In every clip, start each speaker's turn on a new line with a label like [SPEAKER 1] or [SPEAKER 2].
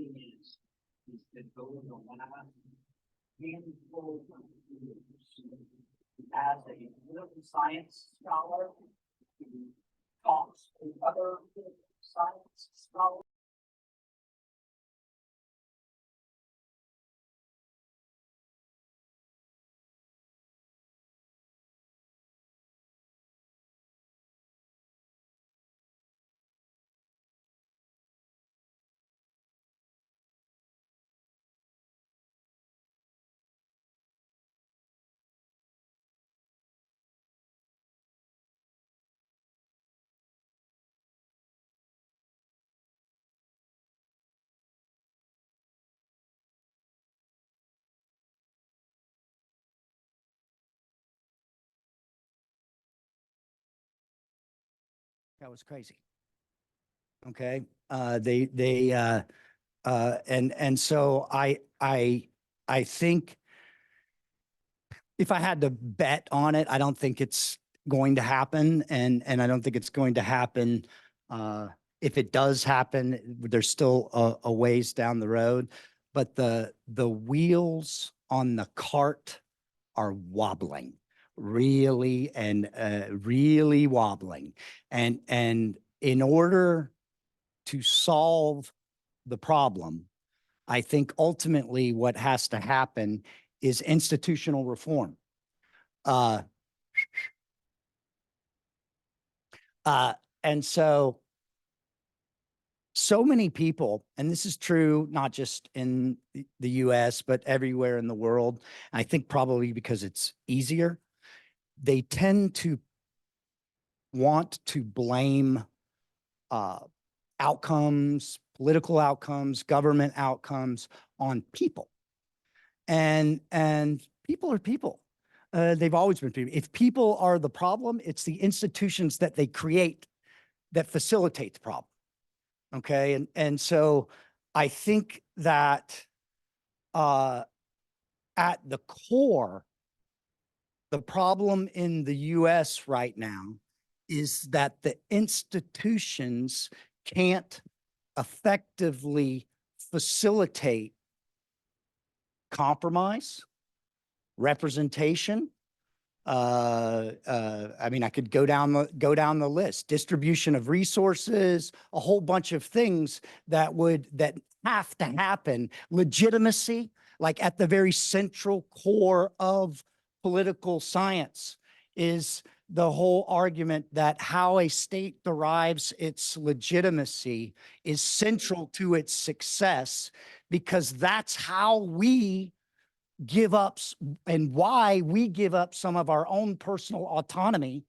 [SPEAKER 1] thing is that over the last handful of years, as a political science scholar who talks to other political science scholars,
[SPEAKER 2] that was crazy. Okay. And so I think if I had to bet on it, I don't think it's going to happen. And I don't think it's going to happen. If it does happen, there's still a ways down the road, but the wheels on the cart are wobbling really really wobbling. And in order to solve the problem, I think ultimately what has to happen is institutional reform. And so many people, and this is true not just in the US, but everywhere in the world, I think probably because it's easier, they tend to want to blame outcomes, political outcomes, government outcomes on people. And people are people. They've always been people. If people are the problem, it's the institutions that they create that facilitate the problem. Okay. And so I think that at the core, the problem in the US right now is that the institutions can't effectively facilitate compromise, representation. I mean, I could go down the list, distribution of resources, a whole bunch of things that have to happen. Legitimacy, like at the very central core of political science, is the whole argument that how a state derives its legitimacy is central to its success, because that's how we give up and why we give up some of our own personal autonomy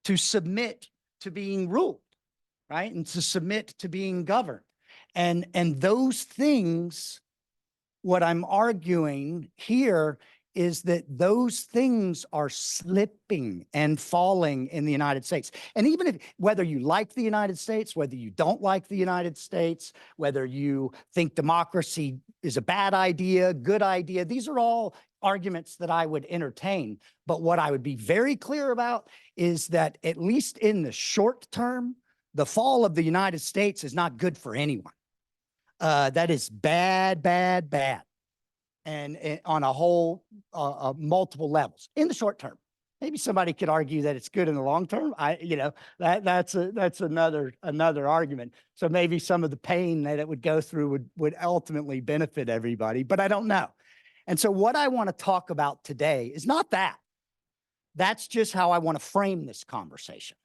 [SPEAKER 2] to submit to being ruled, right? And to submit to being governed. And those things, what I'm arguing here is that those things are slipping and falling in the United States. And even if, whether you like the United States, whether you don't like the United States, whether you think democracy is a bad idea, good idea, these are all arguments that I would entertain. But what I would be very clear about is that at least in the short term, the fall of the United States is not good for anyone. That is bad, bad, bad. And on a whole, multiple levels in the short term. Maybe somebody could argue that it's good in the long term. That's another argument. So maybe some of the pain that it would go through would ultimately benefit everybody, but I don't know. And so what I want to talk about today is not that. That's just how I want to frame this conversation.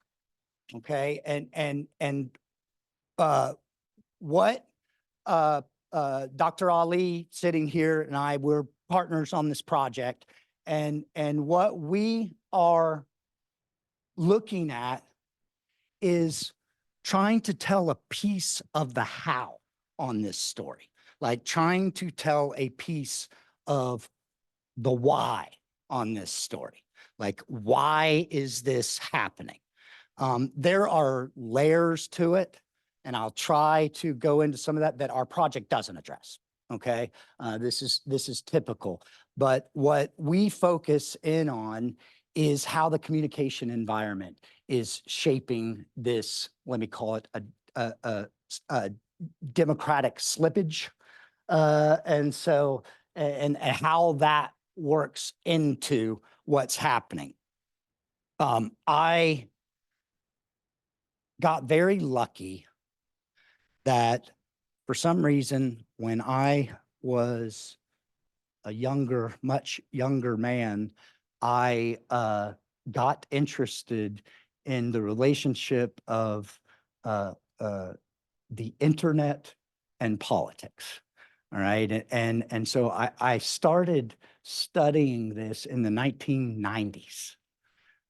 [SPEAKER 2] Okay. What Dr. Ali sitting here and I, we're partners on this project, and what we are looking at is trying to tell a piece of the how on this story, like trying to tell a piece of the why on this story. Like, why is this happening? There are layers to it, and I'll try to go into some of that our project doesn't address. Okay, this is typical. But what we focus in on is how the communication environment is shaping this. Let me call it a democratic slippage. And how that works into what's happening. I got very lucky that for some reason, when I was a much younger man, I got interested in the relationship of the internet and politics. All right. And so I started studying this in the 1990s.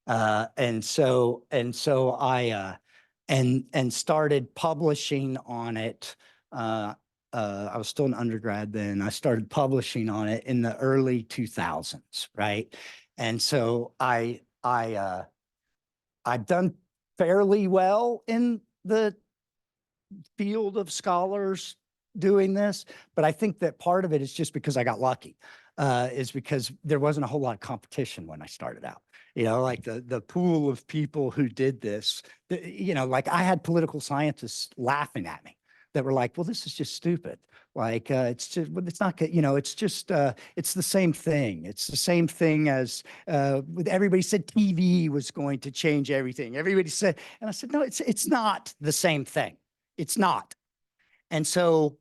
[SPEAKER 2] And started publishing on it. I was still an undergrad then. I started publishing on it in the early 2000s, right? And so I've done fairly well in the field of scholars doing this, but I think that part of it is just because I got lucky, is because there wasn't a whole lot of competition when I started out. Like the pool of people who did this, like I had political scientists laughing at me that were like, well, this is just stupid. Like, it's just, it's not, it's just, it's the same thing. It's the same thing as everybody said TV was going to change everything. Everybody said, and I said, no, it's not the same thing. It's not. And so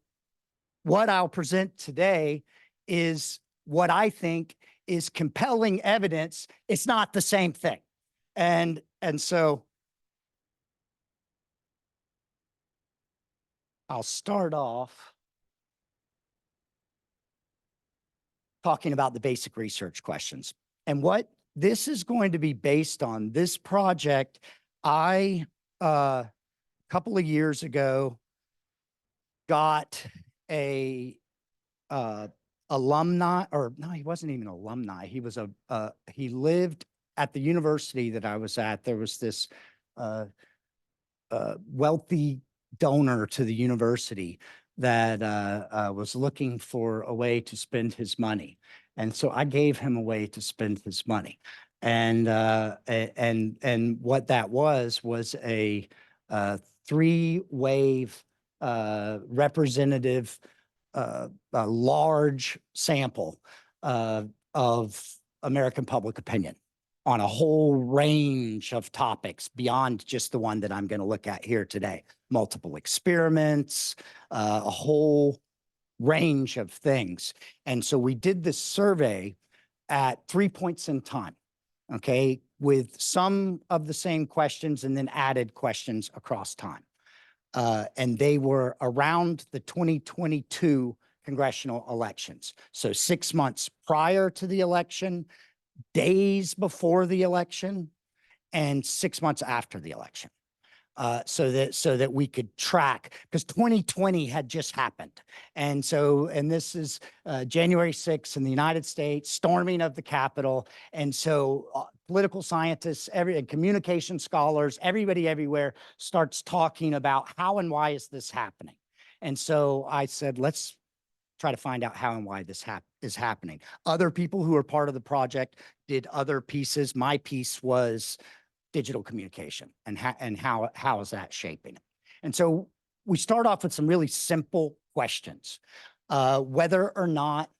[SPEAKER 2] what I'll present today is what I think is compelling evidence it's not the same thing. And so I'll start off talking about the basic research questions. And what this is going to be based on, this project, a couple of years ago, got a alumni, or no, he wasn't even an alumni. He was he lived at the university that I was at. There was this wealthy donor to the university that was looking for a way to spend his money. And so I gave him a way to spend his money. And what that was a three-wave representative, a large sample of American public opinion on a whole range of topics beyond just the one that I'm going to look at here today. Multiple experiments, a whole range of things. And so we did this survey at 3 points in time, okay, with some of the same questions and then added questions across time. And they were around the 2022 congressional elections. So 6 months prior to the election, days before the election, and 6 months after the election. So that we could track, because 2020 had just happened. And this is January 6th in the United States, storming of the Capitol. And so political scientists, and communication scholars, everybody everywhere starts talking about how and why is this happening. And so I said, let's try to find out how and why this is happening. Other people who are part of the project did other pieces. My piece was digital communication and how is that shaping it. And so we start off with some really simple questions. Whether or not,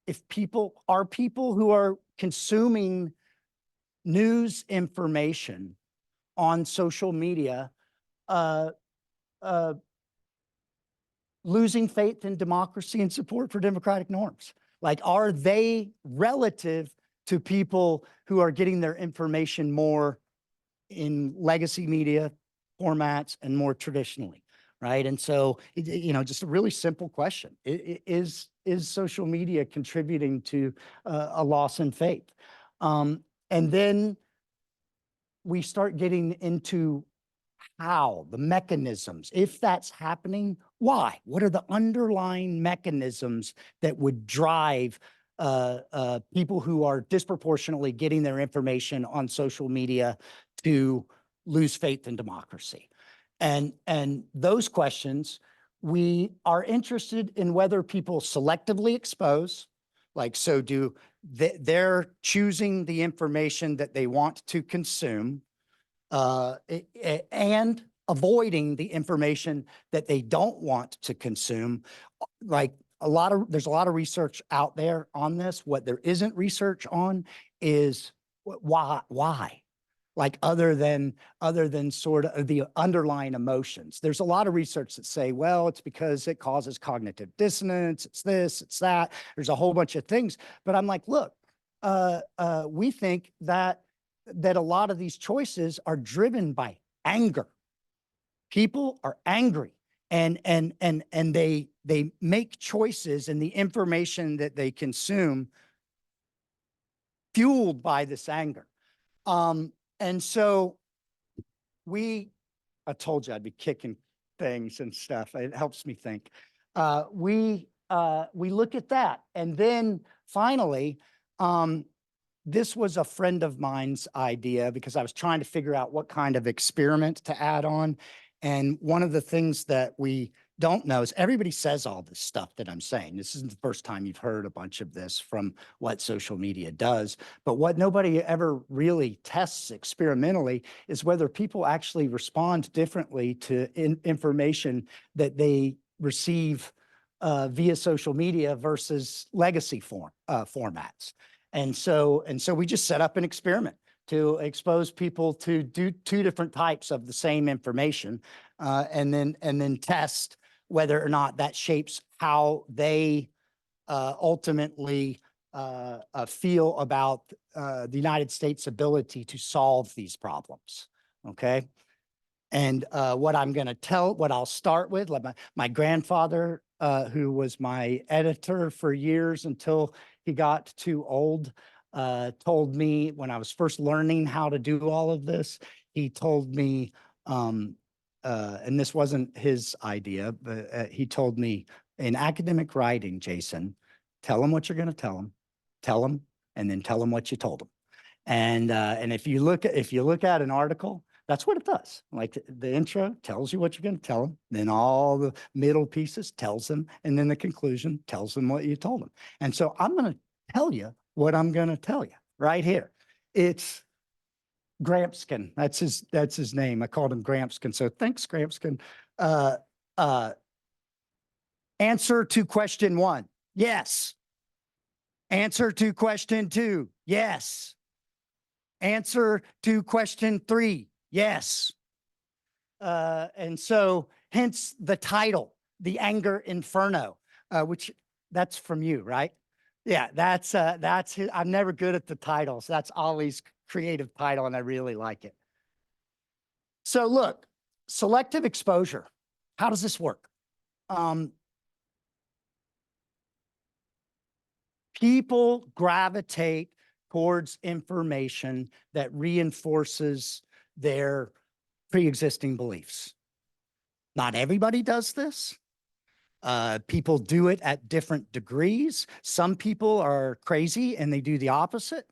[SPEAKER 2] if people who are consuming news information on social media, losing faith in democracy and support for democratic norms? Like, are they relative to people who are getting their information more in legacy media formats and more traditionally, right? And so, just a really simple question. Is social media contributing to a loss in faith? And then we start getting into how, the mechanisms, if that's happening, why? What are the underlying mechanisms that would drive people who are disproportionately getting their information on social media to lose faith in democracy? And those questions, we are interested in whether people selectively expose, like, so they're choosing the information that they want to consume, and avoiding the information that they don't want to consume. Like there's a lot of research out there on this. What there isn't research on is why? Like other than sort of the underlying emotions. There's a lot of research that say, well, it's because it causes cognitive dissonance. It's this, it's that. There's a whole bunch of things. But I'm like, look, we think that a lot of these choices are driven by anger. People are angry and they make choices, and the information that they consume fueled by this anger. And so I told you I'd be kicking things and stuff. It helps me think. We look at that. And then finally, this was a friend of mine's idea because I was trying to figure out what kind of experiment to add on. And one of the things that we don't know is everybody says all this stuff that I'm saying. This isn't the first time you've heard a bunch of this from what social media does. But what nobody ever really tests experimentally is whether people actually respond differently to information that they receive via social media versus legacy formats. And so we just set up an experiment to expose people to do two different types of the same information, and then test whether or not that shapes how they ultimately feel about the United States' ability to solve these problems. Okay. And what I'll start with, like my grandfather, who was my editor for years until he got too old, told me when I was first learning how to do all of this, he told me, and this wasn't his idea, but he told me, in academic writing, Jason, tell them what you're going to tell them, and then tell them what you told them. And if you look at an article, that's what it does. Like the intro tells you what you're going to tell them, then all the middle pieces tells them, and then the conclusion tells them what you told them. And so I'm going to tell you what I'm going to tell you right here. It's Gramskin. That's his name. I called him Gramskin. So thanks, Gramskin. Answer to question 1. Yes. Answer to question 2. Yes. Answer to question 3. Yes. And so hence the title, The Anger Inferno, which that's from you, right? Yeah, that's his. I'm never good at the titles. That's Ollie's creative title, and I really like it. So look, selective exposure. How does this work? People gravitate towards information that reinforces their pre-existing beliefs. Not everybody does this. People do it at different degrees. Some people are crazy and they do the opposite.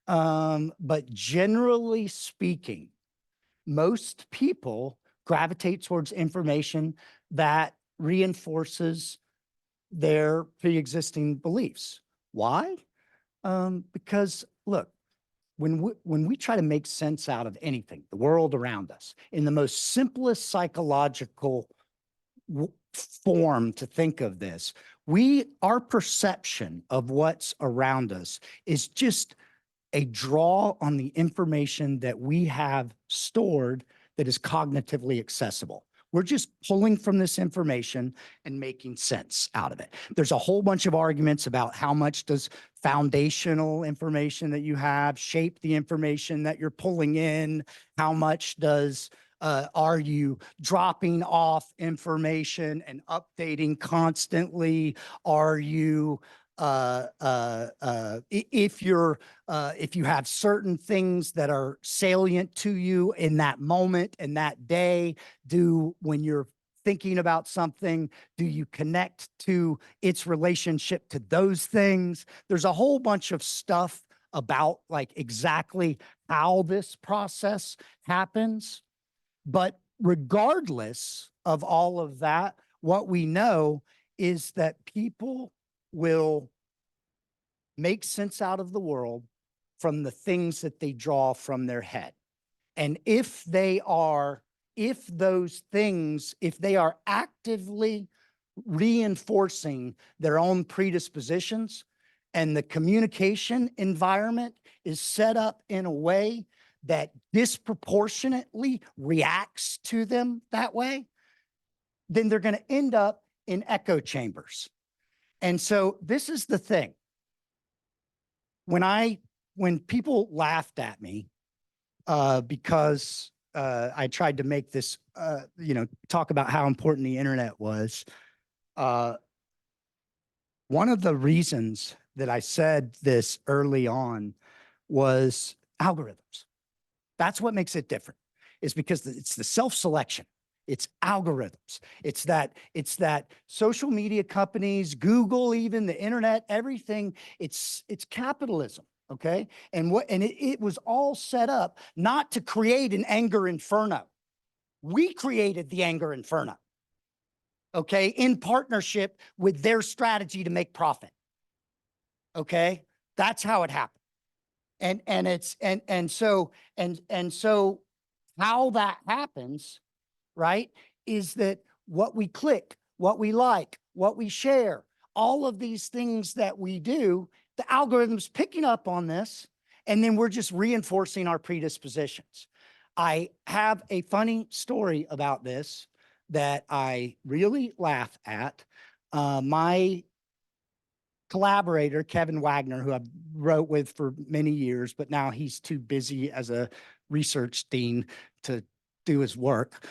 [SPEAKER 2] But generally speaking, most people gravitate towards information that reinforces their pre-existing beliefs. Why? Because look, when we try to make sense out of anything, the world around us, in the most simplest psychological form to think of this, our perception of what's around us is just a draw on the information that we have stored that is cognitively accessible. We're just pulling from this information and making sense out of it. There's a whole bunch of arguments about how much does foundational information that you have shape the information that you're pulling in? How much are you dropping off information and updating constantly? Are you if you have certain things that are salient to you in that moment and that day, when you're thinking about something, do you connect to its relationship to those things? There's a whole bunch of stuff about like exactly how this process happens. But regardless of all of that, what we know is that people will make sense out of the world from the things that they draw from their head. And if they are if those things, if they are actively reinforcing their own predispositions and the communication environment is set up in a way that disproportionately reacts to them that way, then they're going to end up in echo chambers. And so this is the thing. When people laughed at me because I tried to make this, talk about how important the internet was. One of the reasons that I said this early on was algorithms. That's what makes it different, is because it's the self-selection. It's algorithms. It's that social media companies, Google, even the internet, everything, it's capitalism. Okay. And it was all set up not to create an anger inferno. We created the anger inferno. Okay. In partnership with their strategy to make profit. Okay. That's how it happened. So how that happens, right, is that what we click, what we like, what we share, all of these things that we do, the algorithm's picking up on this, and then we're just reinforcing our predispositions. I have a funny story about this that I really laugh at. My collaborator, Kevin Wagner, who I wrote with for many years, but now he's too busy as a research dean to do his work.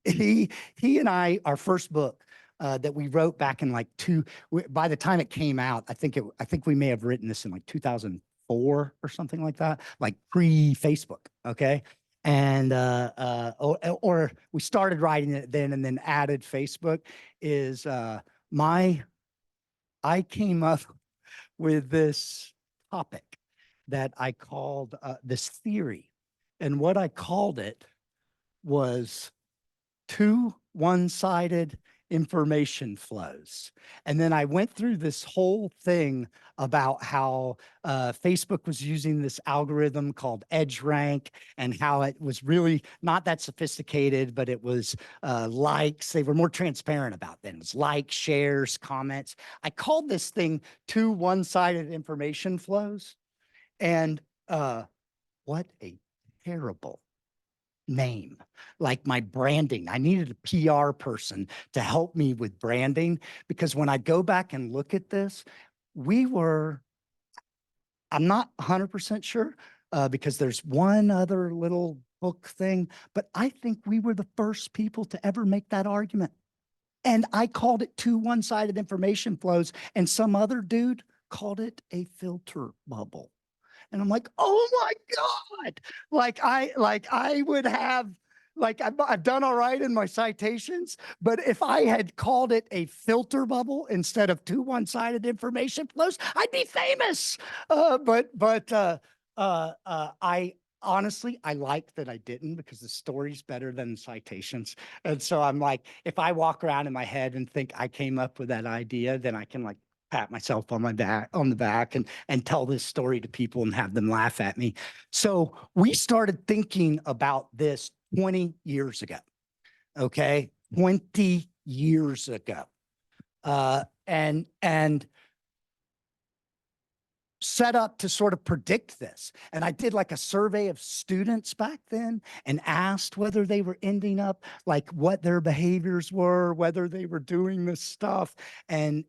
[SPEAKER 2] He and I, our first book that we wrote back in by the time it came out, I think we may have written this in like 2004 or something like that, like pre-Facebook. Okay. And, or we started writing it then and then added Facebook I came up with this topic that I called this theory. And what I called it was two one-sided information flows. And then I went through this whole thing about how Facebook was using this algorithm called EdgeRank and how it was really not that sophisticated, but it was likes. They were more transparent about things, likes, shares, comments. I called this thing two one-sided information flows. And what a terrible name. Like my branding, I needed a PR person to help me with branding, because when I go back and look at this, I'm not 100% sure because there's one other little book thing, but I think we were the first people to ever make that argument. And I called it two one-sided information flows, and some other dude called it a filter bubble. And I'm like, oh my God. I would have, I've done all right in my citations, but if I had called it a filter bubble instead of two one-sided information flows, I'd be famous. I honestly, I like that I didn't, because the story's better than the citations. And so I'm like, if I walk around in my head and think I came up with that idea, then I can pat myself on the back and tell this story to people and have them laugh at me. So we started thinking about this 20 years ago. Okay. 20 years ago. And set up to sort of predict this. And I did like a survey of students back then and asked whether they were ending up, like what their behaviors were, whether they were doing this stuff, and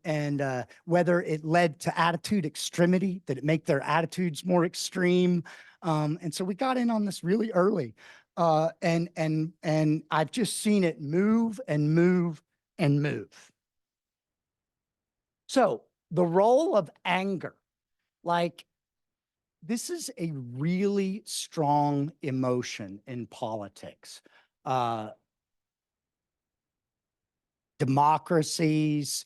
[SPEAKER 2] whether it led to attitude extremity, did it make their attitudes more extreme? And so we got in on this really early. And I've just seen it move and move and move. So the role of anger, this is a really strong emotion in politics. Democracies,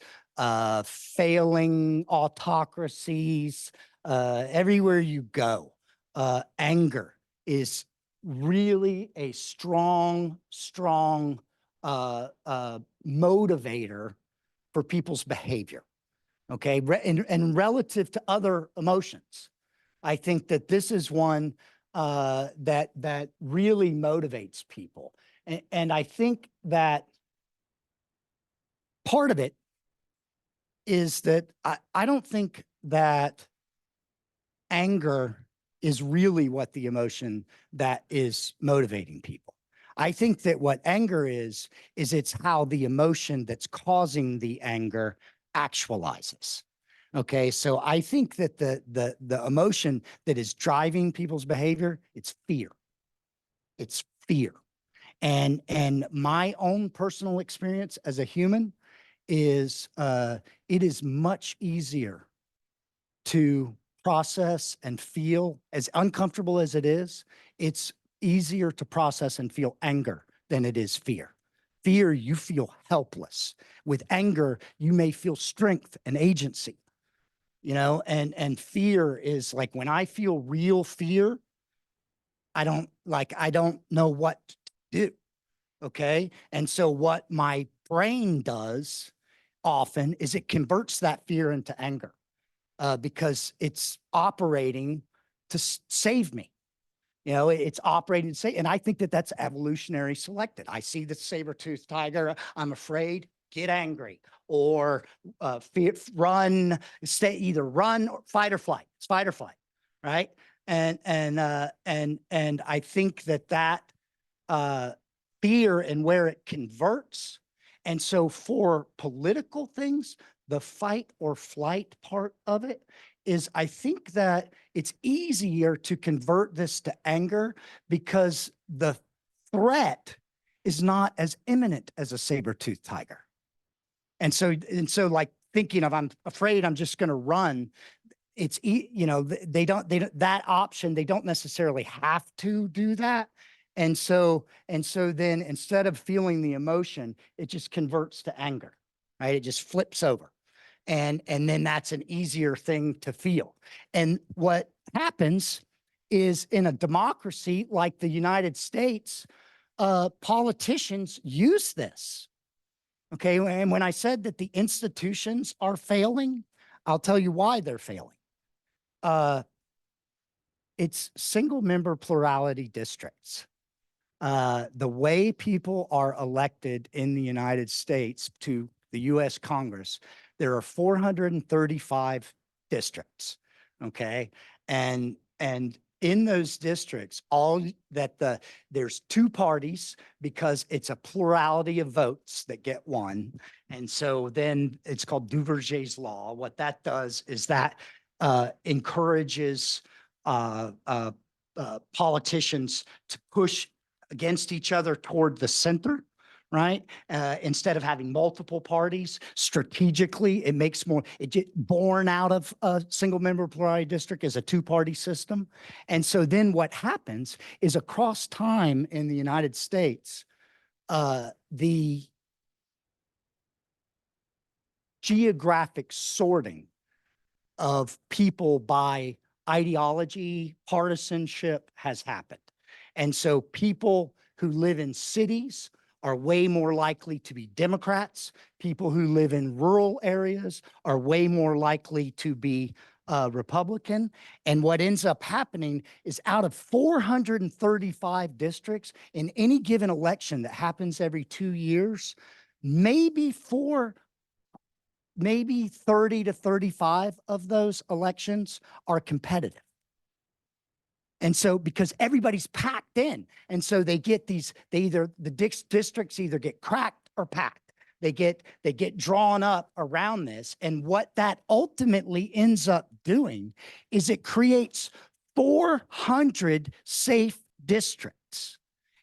[SPEAKER 2] failing autocracies, everywhere you go, anger is really a strong motivator for people's behavior. Okay, and relative to other emotions, I think that this is one that really motivates people. And I think that part of it is that I don't think that anger is really what the emotion that is motivating people. I think that what anger is it's how the emotion that's causing the anger actualizes. Okay, so I think that the emotion that is driving people's behavior, it's fear. It's fear. And my own personal experience as a human is it is much easier to process and feel, as uncomfortable as it is, it's easier to process and feel anger than it is fear. Fear, you feel helpless. With anger, you may feel strength and agency, you know, and fear is like when I feel real fear, I don't know what to do. Okay. And so what my brain does often is it converts that fear into anger because it's operating to save me. You know, it's operating to save, and I think that that's evolutionary selected. I see the saber-toothed tiger, I'm afraid, get angry, or run, either run or fight or flight. It's fight or flight, right? And I think that uh, fear and where it converts. And so for political things, the fight or flight part of it is I think that it's easier to convert this to anger because the threat is not as imminent as a saber-toothed tiger. And so like thinking of, I'm afraid I'm just going to run. It's, you know, they don't, that option, they don't necessarily have to do that. And so then instead of feeling the emotion, it just converts to anger, right? It just flips over. And then that's an easier thing to feel. And what happens is in a democracy like the United States, politicians use this. Okay. And when I said that the institutions are failing, I'll tell you why they're failing. It's single member plurality districts. The way people are elected in the United States to the US Congress, there are 435 districts. Okay. And in those districts, there's two parties because it's a plurality of votes that get one. And so then it's called Duverger's law. What that does is that encourages politicians to push against each other toward the center, right? Instead of having multiple parties, strategically, it makes more, born out of a single member plurality district is a two-party system. And so then what happens is across time in the United States, the geographic sorting of people by ideology, partisanship has happened. And so people who live in cities are way more likely to be Democrats. People who live in rural areas are way more likely to be Republican. And what ends up happening is out of 435 districts in any given election that happens every 2 years, maybe 30 to 35 of those elections are competitive. And so because everybody's packed in, and so they get these, the districts either get cracked or packed. They get drawn up around this. And what that ultimately ends up doing is it creates 400 safe districts.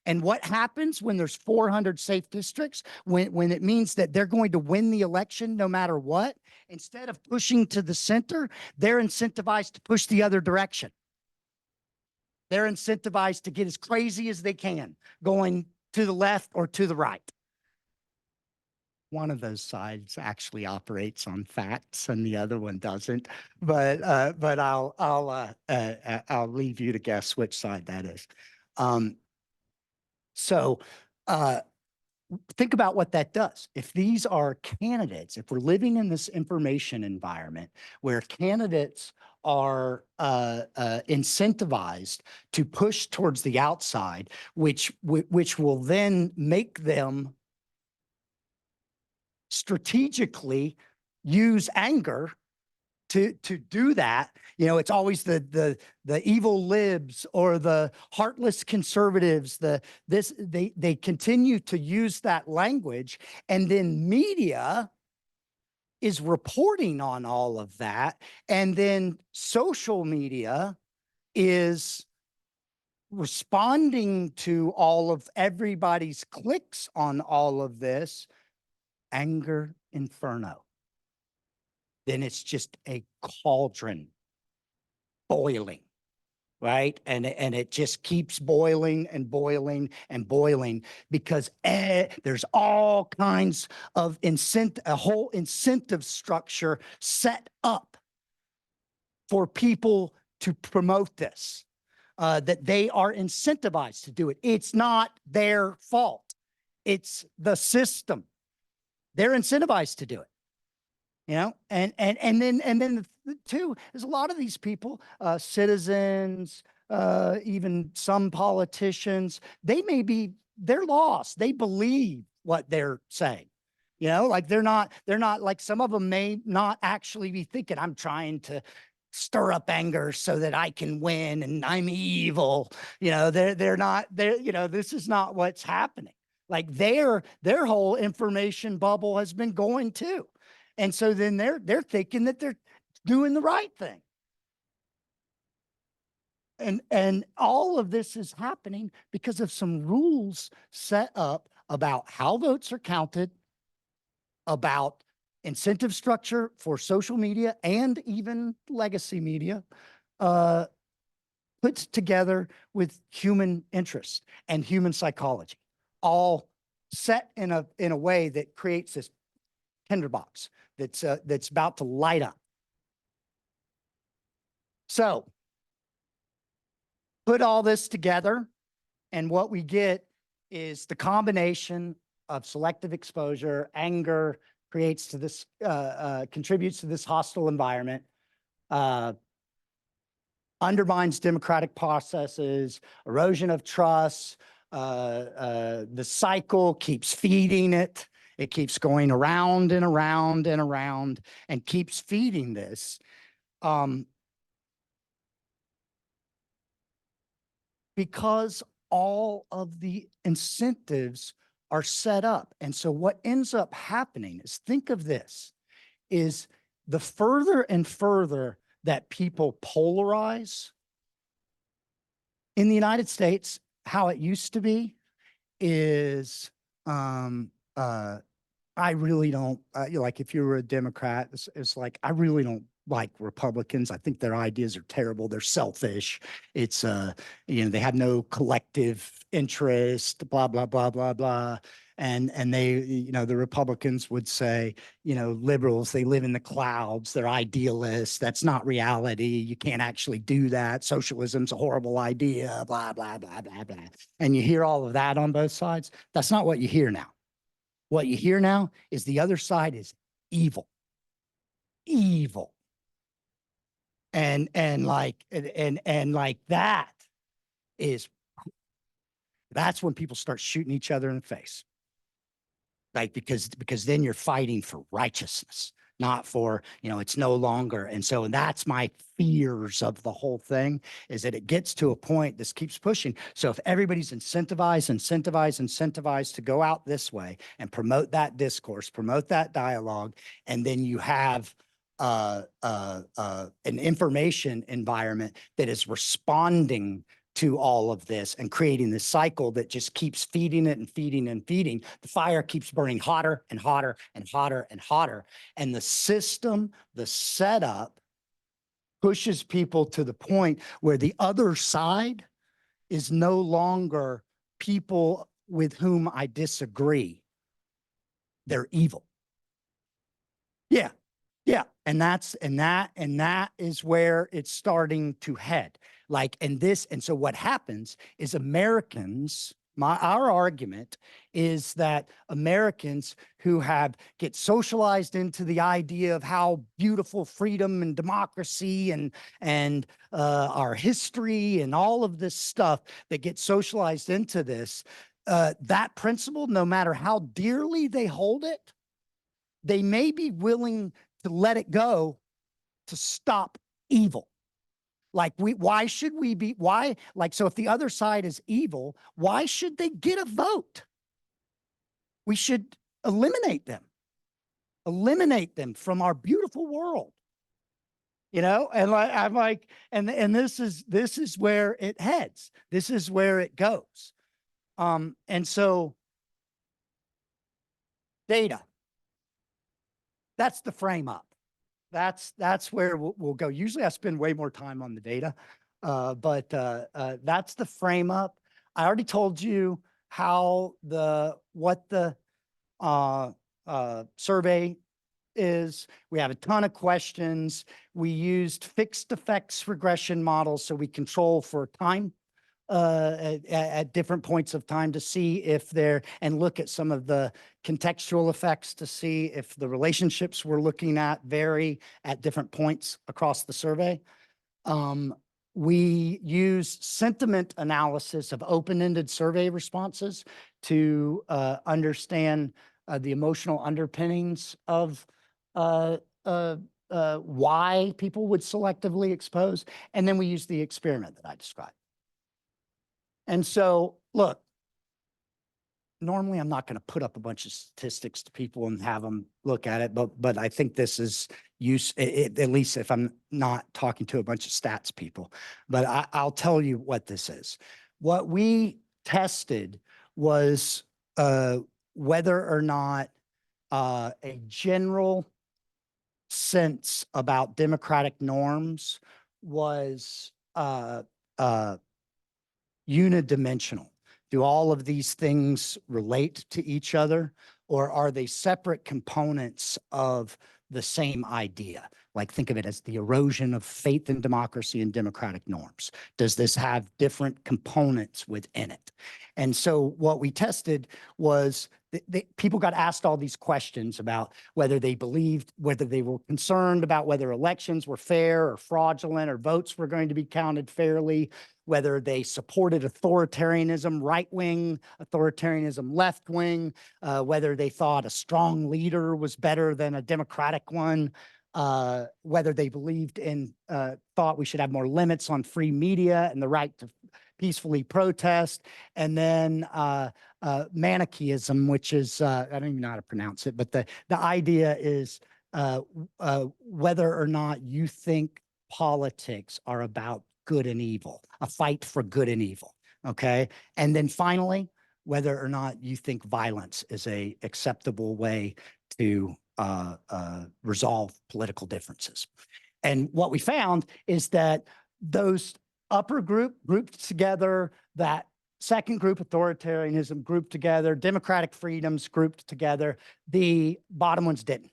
[SPEAKER 2] And what happens when there's 400 safe districts, when it means that they're going to win the election no matter what, instead of pushing to the center, they're incentivized to push the other direction. They're incentivized to get as crazy as they can, going to the left or to the right. One of those sides actually operates on facts and the other one doesn't, but I'll leave you to guess which side that is. So think about what that does. If these are candidates, if we're living in this information environment where candidates are incentivized to push towards the outside, which will then make them strategically use anger to do that. You know, it's always the evil libs or the heartless conservatives. They continue to use that language, and then media is reporting on all of that, and then social media is responding to all of everybody's clicks on all of this. Anger inferno. Then it's just a cauldron boiling, right? And it just keeps boiling and boiling and boiling because there's all kinds of a whole incentive structure set up for people to promote this, that they are incentivized to do it. It's not their fault. It's the system. They're incentivized to do it. You know, and then the two is a lot of these people, citizens, even some politicians, they're lost. They believe what they're saying. You know, like they're not like, some of them may not actually be thinking, I'm trying to stir up anger so that I can win and I'm evil. You know, you know, this is not what's happening. Like their whole information bubble has been going too. And so then they're thinking that they're doing the right thing. And all of this is happening because of some rules set up about how votes are counted, about incentive structure for social media and even legacy media, put together with human interest and human psychology, all set in a way that creates this tinderbox that's about to light up. So put all this together, and what we get is the combination of selective exposure, anger, contributes to this hostile environment, undermines democratic processes, erosion of trust, the cycle keeps feeding it. It keeps going around and around and around and keeps feeding this. Because all of the incentives are set up. And so what ends up happening is, think of this, is the further and further that people polarize in the United States, how it used to be is, I really don't, like if you were a Democrat, it's like, I really don't like Republicans. I think their ideas are terrible. They're selfish. It's, you know, they have no collective interest, blah, blah, blah, blah, blah. And they, you know, the Republicans would say, you know, liberals, they live in the clouds. They're idealists. That's not reality. You can't actually do that. Socialism's a horrible idea, blah, blah, blah, blah, blah. And you hear all of that on both sides. That's not what you hear now. What you hear now is the other side is evil. Evil. And like that is, that's when people start shooting each other in the face. Like, because then you're fighting for righteousness, not for, you know, it's no longer. And so that's my fears of the whole thing, is that it gets to a point, this keeps pushing. So if everybody's incentivized to go out this way and promote that discourse, promote that dialogue, and then you have an information environment that is responding to all of this and creating this cycle that just keeps feeding it and feeding and feeding. The fire keeps burning hotter and hotter and hotter and hotter. And the system, the setup, pushes people to the point where the other side is no longer people with whom I disagree. They're evil. Yeah. Yeah. And that is where it's starting to head. Like, and so what happens is Americans, Our argument is that Americans who get socialized into the idea of how beautiful freedom and democracy and our history and all of this stuff that gets socialized into this, that principle, no matter how dearly they hold it, they may be willing to let it go to stop evil. Like why should we be, so if the other side is evil, why should they get a vote? We should eliminate them from our beautiful world, and I'm like, and this is where it heads. This is where it goes. And so data, that's the frame up. That's where we'll go. Usually I spend way more time on the data, but that's the frame up. I already told you how what the survey is. We have a ton of questions. We used fixed effects regression models, so we control for time at different points of time to see if and look at some of the contextual effects to see if the relationships we're looking at vary at different points across the survey. We use sentiment analysis of open-ended survey responses to understand the emotional underpinnings of why people would selectively expose. And then we use the experiment that I described. And so, look, normally I'm not going to put up a bunch of statistics to people and have them look at it, but I think this is at least if I'm not talking to a bunch of stats people. But I'll tell you what this is. What we tested was whether or not a general sense about democratic norms was unidimensional. Do all of these things relate to each other, or are they separate components of the same idea? Like, think of it as the erosion of faith in democracy and democratic norms. Does this have different components within it? And so what we tested was people got asked all these questions about whether they believed, whether they were concerned about whether elections were fair or fraudulent or votes were going to be counted fairly, whether they supported authoritarianism, right-wing authoritarianism, left-wing, whether they thought a strong leader was better than a democratic one, whether they believed in, thought we should have more limits on free media and the right to peacefully protest, and then Manichaeism, which is, I don't even know how to pronounce it, but the idea is whether or not you think politics are about good and evil, a fight for good and evil, okay? And then finally, whether or not you think violence is a acceptable way to resolve political differences. And what we found is that those upper group grouped together, that second group, authoritarianism, grouped together, democratic freedoms grouped together, the bottom ones didn't.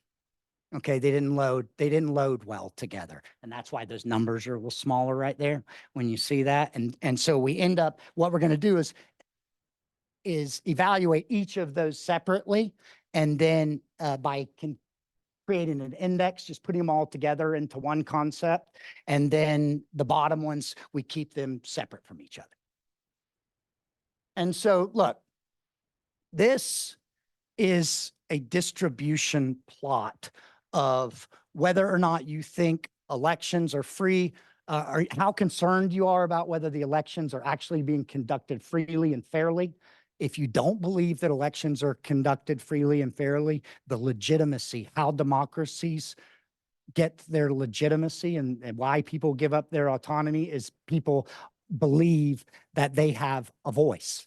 [SPEAKER 2] Okay, they didn't load well together. And that's why those numbers are a little smaller right there when you see that. And so we end up, what we're going to do is evaluate each of those separately, and then by creating an index, just putting them all together into one concept. And then the bottom ones, we keep them separate from each other. And so, look, this is a distribution plot of whether or not you think elections are free, or how concerned you are about whether the elections are actually being conducted freely and fairly. If you don't believe that elections are conducted freely and fairly, the legitimacy, how democracies get their legitimacy and why people give up their autonomy is people believe that they have a voice.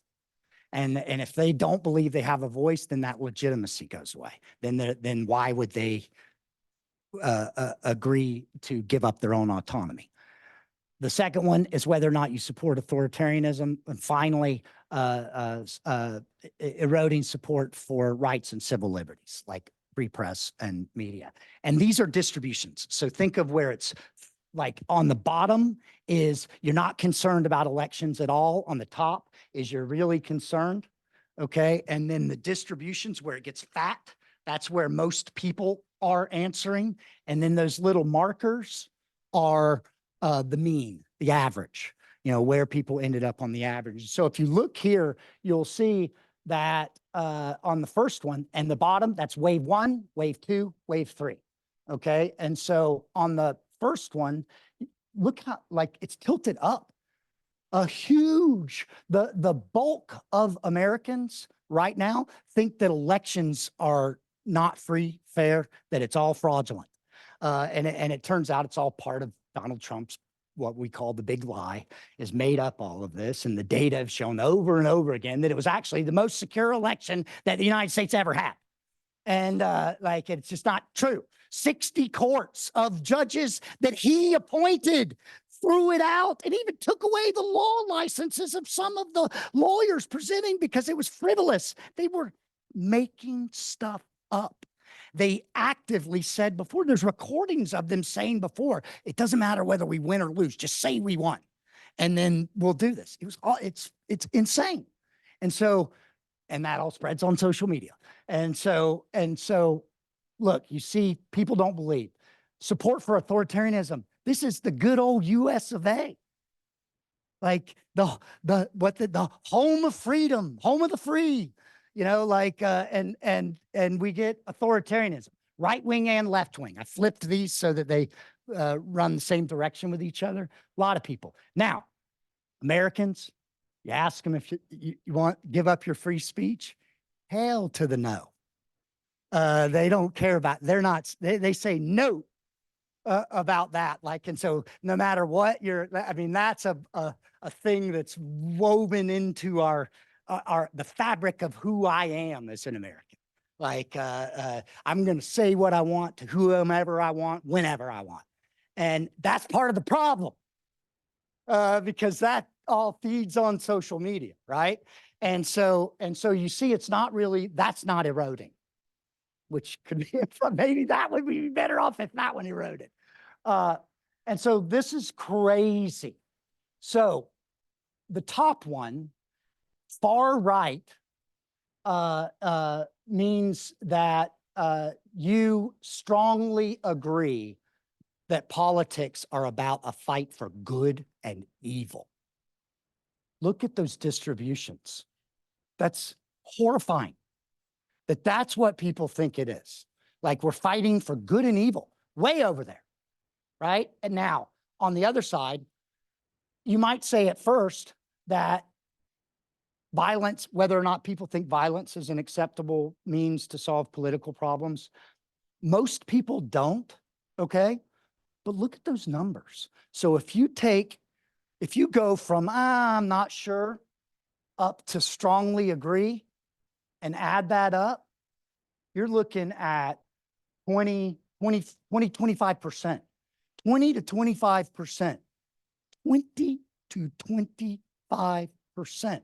[SPEAKER 2] And if they don't believe they have a voice, then that legitimacy goes away. Then why would they agree to give up their own autonomy? The second one is whether or not you support authoritarianism. And finally, eroding support for rights and civil liberties, like free press and media. And these are distributions. So think of where it's like on the bottom is you're not concerned about elections at all. On the top is you're really concerned. Okay. And then the distributions where it gets fat, that's where most people are answering. And then those little markers are the mean, the average, you know, where people ended up on the average. So if you look here, you'll see that on the first one and the bottom, that's wave 1, wave 2, wave 3. Okay. And so on the first one, look how like it's tilted up a huge, the bulk of Americans right now think that elections are not free, fair, that it's all fraudulent. And it turns out it's all part of Donald Trump's, what we call the big lie, is made up all of this. And the data have shown over and over again that it was actually the most secure election that the United States ever had. And like, it's just not true. 60 courts of judges that he appointed threw it out and even took away the law licenses of some of the lawyers presenting because it was frivolous. They were making stuff up. They actively said before, there's recordings of them saying before, it doesn't matter whether we win or lose, just say we won. And then we'll do this. It was all, it's insane. And so, and that all spreads on social media. And so, look, you see, people don't believe. Support for authoritarianism. This is the good old US of A. Like the home of freedom, home of the free, you know, like, and we get authoritarianism, right wing and left wing. I flipped these so that they run the same direction with each other. A lot of people. Now, Americans, you ask them if you want give up your free speech, hell to the no. They don't care about, they say no about that. Like, and so no matter what I mean, that's a thing that's woven into the fabric of who I am as an American. Like, I'm going to say what I want to whomever I want, whenever I want. And that's part of the problem because that all feeds on social media, right? And so you see, it's not really, that's not eroding, which could be, maybe that would be better off if that one eroded. And so this is crazy. So the top one, far right, means that you strongly agree that politics are about a fight for good and evil. Look at those distributions. That's horrifying. That's what people think it is. Like we're fighting for good and evil, way over there, right? And now, on the other side, you might say at first that violence, whether or not people think violence is an acceptable means to solve political problems, most people don't, okay? But look at those numbers. So if you go from, I'm not sure, up to strongly agree, and add that up, you're looking at 25%, 20 to 25%, 20 to 25%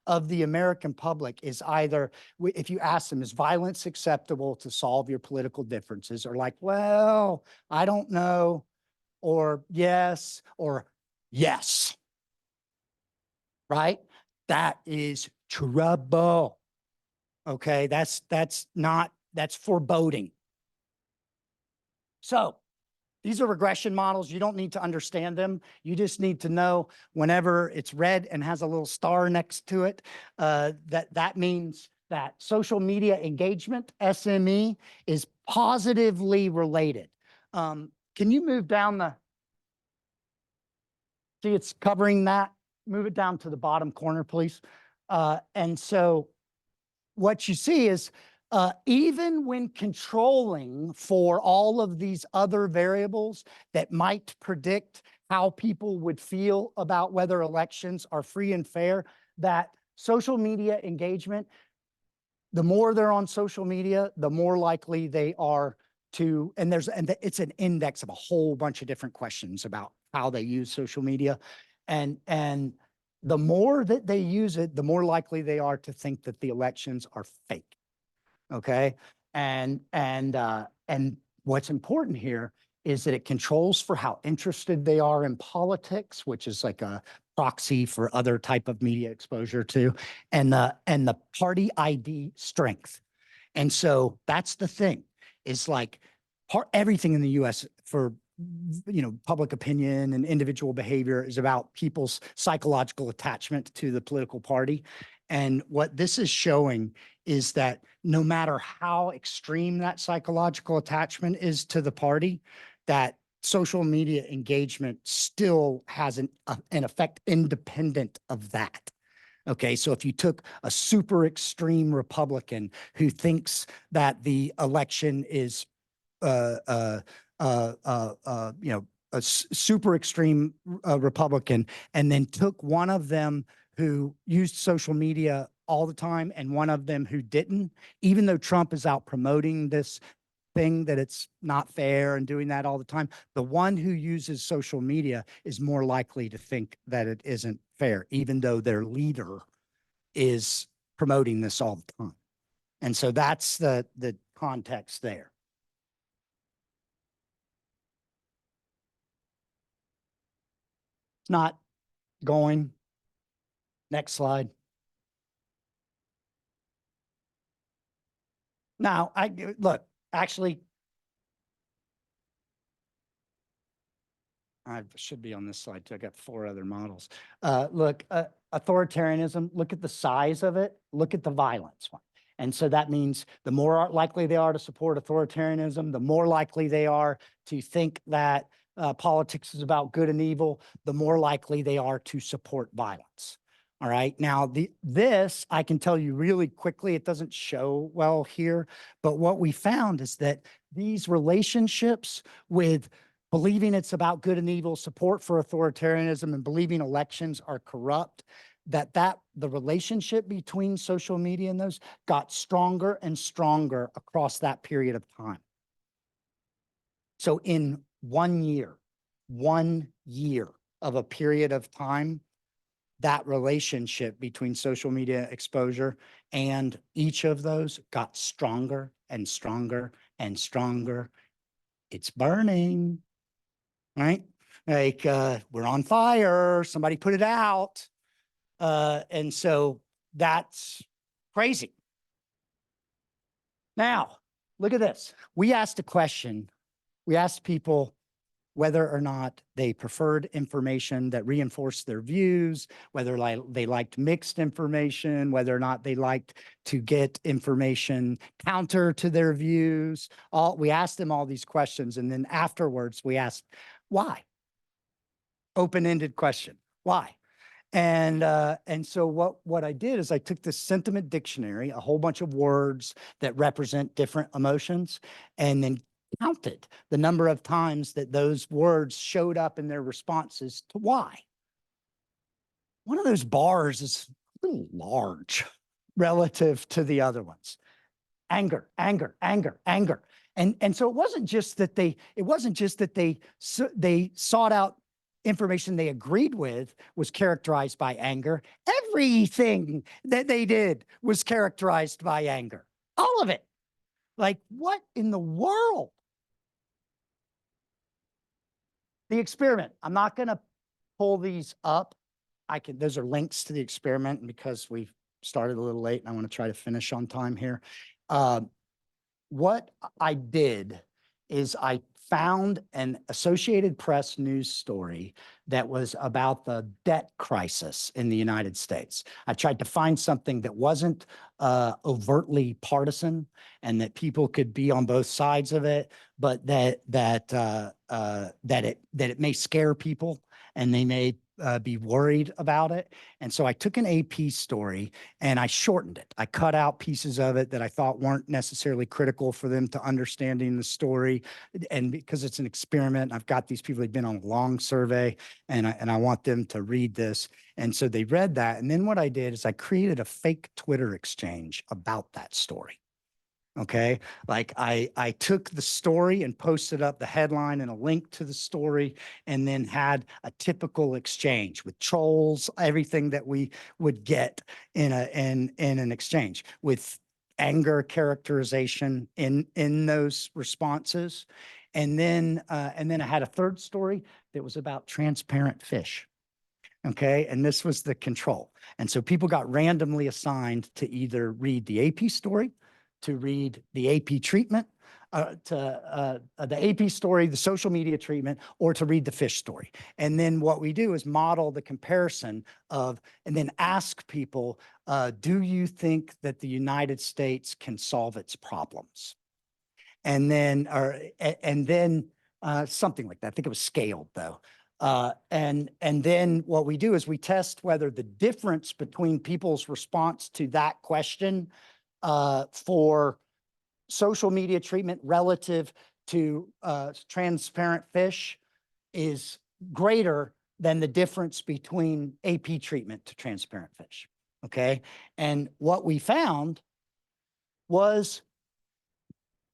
[SPEAKER 2] of the American public is either, if you ask them, is violence acceptable to solve your political differences? Or like, well, I don't know, or yes, right? That is trouble. Okay, that's foreboding. So these are regression models. You don't need to understand them. You just need to know whenever it's red and has a little star next to it, that means that social media engagement, SME, is positively related. Can you move down see it's covering that? Move it down to the bottom corner, please. And so what you see is even when controlling for all of these other variables that might predict how people would feel about whether elections are free and fair, that social media engagement, the more they're on social media, the more likely they are to, and it's an index of a whole bunch of different questions about how they use social media. And the more that they use it, the more likely they are to think that the elections are fake. Okay. And what's important here is that it controls for how interested they are in politics, which is like a proxy for other type of media exposure too, and the party ID strength. And so that's the thing, is like everything in the US for public opinion and individual behavior is about people's psychological attachment to the political party. And what this is showing is that no matter how extreme that psychological attachment is to the party, that social media engagement still has an effect independent of that. Okay, so if you took a super extreme Republican who thinks that the election is, a super extreme Republican, and then took one of them who used social media all the time and one of them who didn't, even though Trump is out promoting this thing that it's not fair and doing that all the time, the one who uses social media is more likely to think that it isn't fair, even though their leader is promoting this all the time. And so that's the context there. It's not going. Next slide. Now, look, actually, I should be on this slide too. I got 4 other models. Look, authoritarianism, look at the size of it, look at the violence one. And so that means the more likely they are to support authoritarianism, the more likely they are to think that politics is about good and evil, the more likely they are to support violence. All right. Now, this I can tell you really quickly, it doesn't show well here, but what we found is that these relationships with believing it's about good and evil, support for authoritarianism, and believing elections are corrupt, that the relationship between social media and those got stronger and stronger across that period of time. So in 1 year of a period of time, that relationship between social media exposure and each of those got stronger and stronger and stronger. It's burning, right? Like we're on fire, somebody put it out. And so that's crazy. Now, look at this. We asked a question. We asked people whether or not they preferred information that reinforced their views, whether they liked mixed information, whether or not they liked to get information counter to their views. We asked them all these questions. And then afterwards, we asked, why? Open-ended question, why? And so what I did is I took this sentiment dictionary, a whole bunch of words that represent different emotions, and then counted the number of times that those words showed up in their responses to why. One of those bars is a little large relative to the other ones. Anger, anger, anger, anger. And so it wasn't just that they sought out information they agreed with was characterized by anger. Everything that they did was characterized by anger. All of it. Like, what in the world? The experiment. I'm not going to pull these up. Those are links to the experiment, and because we started a little late and I want to try to finish on time here. What I did is I found an Associated Press news story that was about the debt crisis in the United States. I tried to find something that wasn't overtly partisan and that people could be on both sides of it, but that it may scare people and they may be worried about it. And so I took an AP story and I shortened it. I cut out pieces of it that I thought weren't necessarily critical for them to understanding the story. And because it's an experiment, I've got these people who've been on a long survey and I want them to read this. And so they read that. And then what I did is I created a fake Twitter exchange about that story. Okay. Like I took the story and posted up the headline and a link to the story, and then had a typical exchange with trolls, everything that we would get in an exchange, with anger characterization in those responses. And then I had a third story that was about transparent fish. Okay. And this was the control. And so people got randomly assigned to either read the AP story, to read the AP treatment, the AP story, the social media treatment, or to read the fish story. And then what we do is model the comparison of, and then ask people, do you think that the United States can solve its problems? And then, something like that. I think it was scaled though. And then what we do is we test whether the difference between people's response to that question for social media treatment relative to transparent fish is greater than the difference between AP treatment to transparent fish. Okay. And what we found was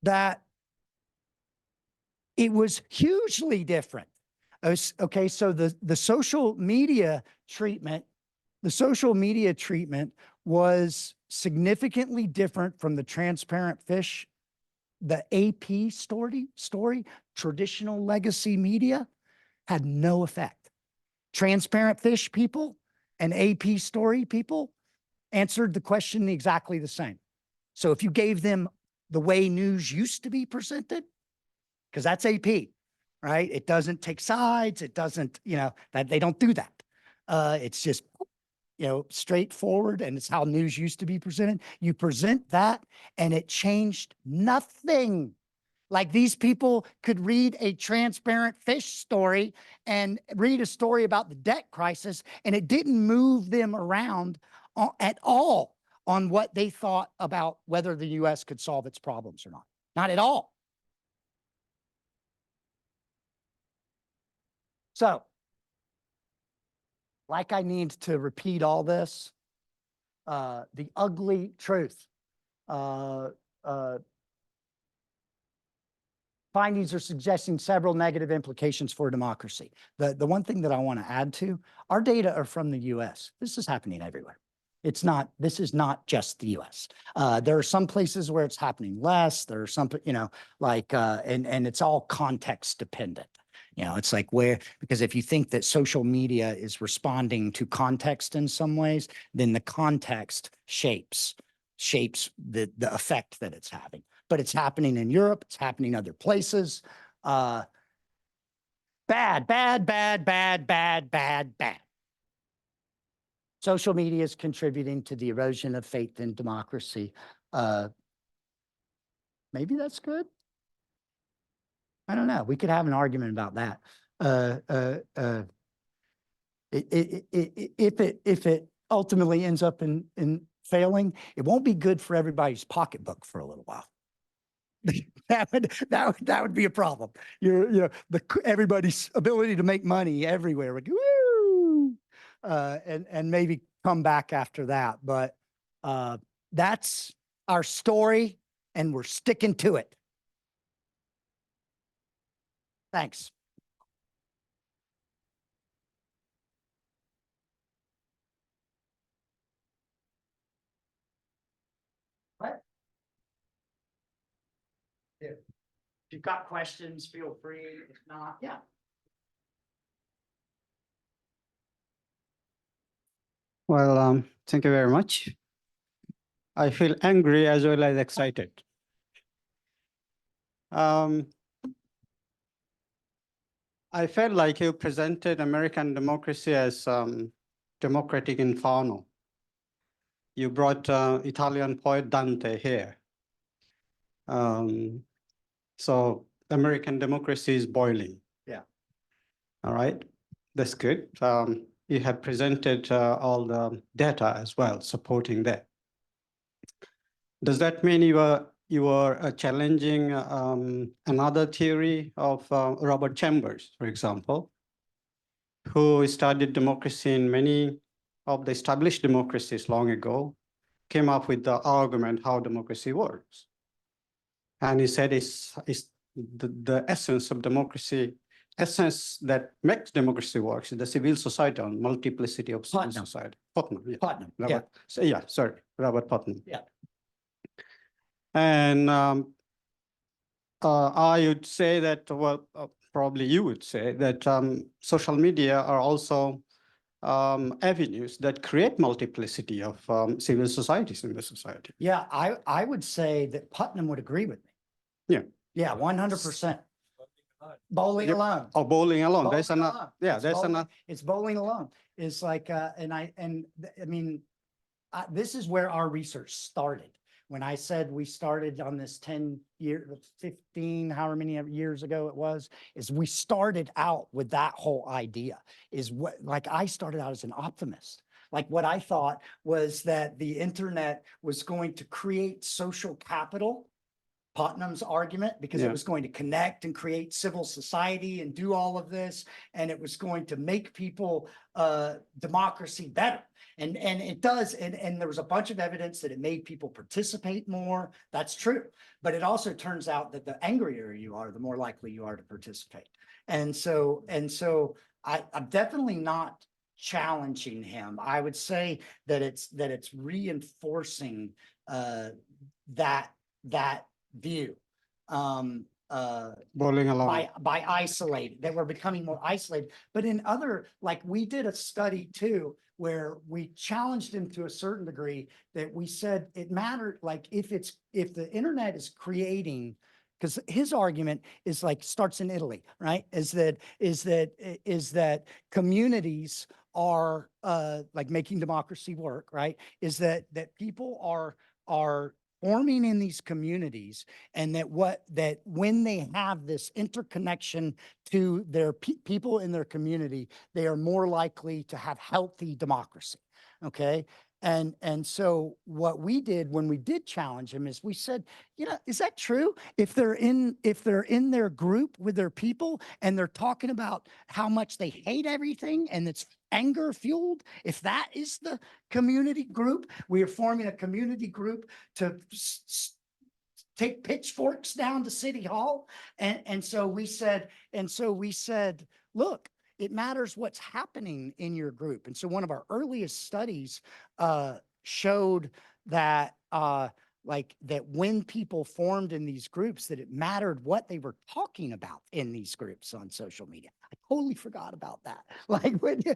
[SPEAKER 2] that it was hugely different. Okay, so the social media treatment, was significantly different from the transparent fish. The AP story, traditional legacy media, had no effect. Transparent fish people and AP story people answered the question exactly the same. So if you gave them the way news used to be presented, because that's AP, right? It doesn't take sides. It doesn't, that they don't do that. It's just, straightforward, and it's how news used to be presented. You present that and it changed nothing. Like these people could read a transparent fish story and read a story about the debt crisis, and it didn't move them around at all on what they thought about whether the U.S. could solve its problems or not. Not at all. So, like I need to repeat all this, the ugly truth. Findings are suggesting several negative implications for democracy. The one thing that I want to add to, our data are from the US. This is happening everywhere. This is not just the US. There are some places where it's happening less. There are some, and it's all context dependent. It's like because if you think that social media is responding to context in some ways, then the context shapes the effect that it's having. But it's happening in Europe. It's happening other places. Bad. Social media is contributing to the erosion of faith in democracy. Maybe that's good. I don't know. We could have an argument about that. If it ultimately ends up in failing, it won't be good for everybody's pocketbook for a little while. that would be a problem. Everybody's ability to make money everywhere would go, woo, and maybe come back after that. But that's our story, and we're sticking to it. Thanks. What? If you've got questions, feel free. If not, yeah.
[SPEAKER 3] Well, thank you very much. I feel angry as well as excited. I felt like you presented American democracy as democratic inferno. You brought Italian poet Dante here. So American democracy is boiling.
[SPEAKER 2] Yeah.
[SPEAKER 3] All right, that's good. You have presented all the data as well supporting that. Does that mean you are challenging another theory of Robert Chambers, for example, who studied democracy in many of the established democracies long ago, came up with the argument how democracy works. And he said it's the essence of democracy, essence that makes democracy works is the civil society on multiplicity of civil society. Putnam, yeah.
[SPEAKER 2] Putnam,
[SPEAKER 3] Robert,
[SPEAKER 2] yeah.
[SPEAKER 3] So, yeah, sorry, Robert Putnam.
[SPEAKER 2] Yeah.
[SPEAKER 3] And I would say that, well, probably you would say that social media are also avenues that create multiplicity of civil societies in the society.
[SPEAKER 2] Yeah, I would say that Putnam would agree with me.
[SPEAKER 3] Yeah.
[SPEAKER 2] Yeah, 100%. Bowling
[SPEAKER 3] Yep.
[SPEAKER 2] alone.
[SPEAKER 3] Or bowling alone.
[SPEAKER 2] Bowling
[SPEAKER 3] There's another.
[SPEAKER 2] alone.
[SPEAKER 3] Yeah,
[SPEAKER 2] It's
[SPEAKER 3] there's
[SPEAKER 2] bowling-
[SPEAKER 3] another.
[SPEAKER 2] It's bowling alone. It's like, I mean, this is where our research started. When I said we started on this 15, however many years ago it was, is we started out with that whole idea is what, like I started out as an optimist. Like what I thought was that the internet was going to create social capital, Putnam's argument, because it
[SPEAKER 3] Yeah.
[SPEAKER 2] was going to connect and create civil society and do all of this. And it was going to make people democracy better. And it does. And there was a bunch of evidence that it made people participate more. That's true. But it also turns out that the angrier you are, the more likely you are to participate. And so I'm definitely not challenging him. I would say that it's reinforcing that view.
[SPEAKER 3] Bowling alone.
[SPEAKER 2] By isolating, that we're becoming more isolated. But in other, like we did a study too, where we challenged him to a certain degree that we said it mattered, like if the internet is creating, because his argument is like starts in Italy, right? Is that communities are like making democracy work, right? Is that people are forming in these communities, and that when they have this interconnection to their people in their community, they are more likely to have healthy democracy. Okay. And so what we did when we did challenge him is we said, is that true? If they're in their group with their people and they're talking about how much they hate everything and it's anger fueled, if that is the community group, we are forming a community group to take pitchforks down to City Hall. And so we said, look, it matters what's happening in your group. And so one of our earliest studies showed that that when people formed in these groups, that it mattered what they were talking about in these groups on social media. I totally forgot about that. Like when you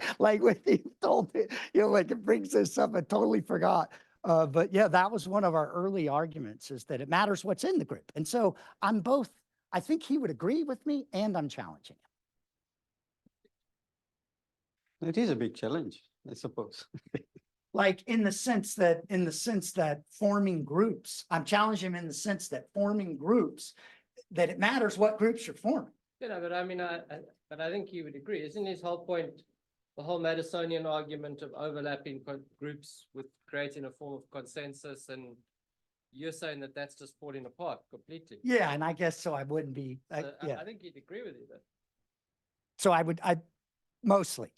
[SPEAKER 2] told me, like it brings this up, I totally forgot. But yeah, that was one of our early arguments, is that it matters what's in the group. And so I'm both, I think he would agree with me, and I'm challenging him.
[SPEAKER 3] It is a big challenge, I suppose.
[SPEAKER 2] Like in the sense that forming groups, I'm challenging him in the sense that forming groups, that it matters what groups you're forming.
[SPEAKER 4] But I mean, but I think he would agree. Isn't his whole point the whole Madisonian argument of overlapping groups with creating a form of consensus? And you're saying that that's just falling apart completely.
[SPEAKER 2] Yeah, and I guess so. I wouldn't be.
[SPEAKER 4] So I think he'd agree with you then.
[SPEAKER 2] So I mostly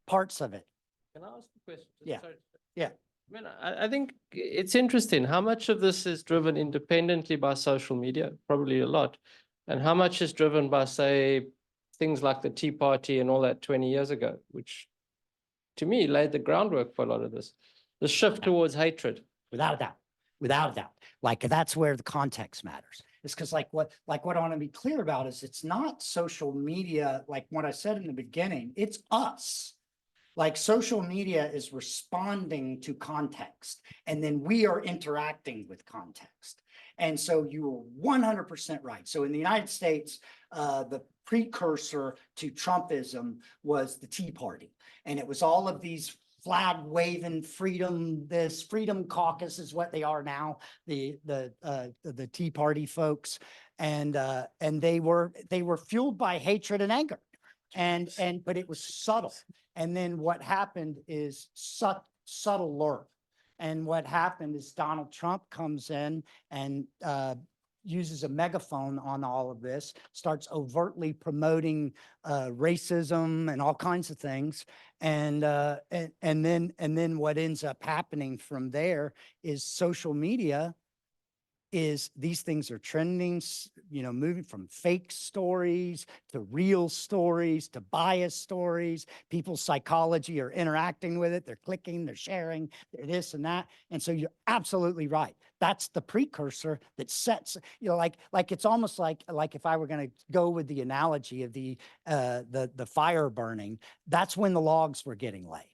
[SPEAKER 2] parts of it.
[SPEAKER 4] Can I ask a question?
[SPEAKER 2] Yeah.
[SPEAKER 4] Sorry.
[SPEAKER 2] Yeah.
[SPEAKER 4] I mean, I think it's interesting how much of this is driven independently by social media, probably a lot, and how much is driven by, say, things like the Tea Party and all that 20 years ago, which to me laid the groundwork for a lot of this, the shift towards hatred.
[SPEAKER 2] Without a doubt. Like that's where the context matters. It's because like what I want to be clear about is it's not social media, like what I said in the beginning, it's us. Like social media is responding to context, and then we are interacting with context. And so you are 100% right. So in the United States, the precursor to Trumpism was the Tea Party. And it was all of these flag waving freedom caucus is what they are now, the Tea Party folks. And they were fueled by hatred and anger. But it was subtle. And then what happened is subtler. And what happened is Donald Trump comes in and uses a megaphone on all of this, starts overtly promoting racism and all kinds of things. And then what ends up happening from there is social media is these things are trending, moving from fake stories to real stories to bias stories. People's psychology are interacting with it. They're clicking, they're sharing, they're this and that. And so you're absolutely right. That's the precursor that sets, like it's almost like if I were going to go with the analogy of the fire burning, that's when the logs were getting laid.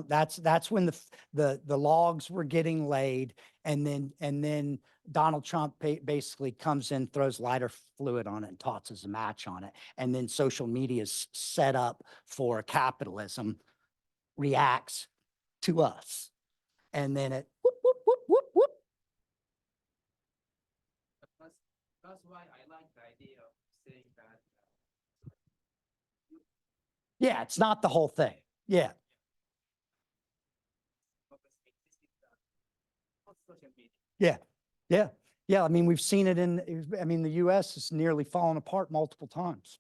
[SPEAKER 2] That's when the logs were getting laid, and then Donald Trump basically comes in, throws lighter fluid on it, and tosses a match on it, and then social media is set up for capitalism, reacts to us, and then it whoop whoop whoop whoop whoop.
[SPEAKER 4] That's why I like the idea of saying that.
[SPEAKER 2] Yeah, it's not the whole thing. Yeah. Yeah, yeah, yeah. I mean, we've seen it the US has nearly fallen apart multiple times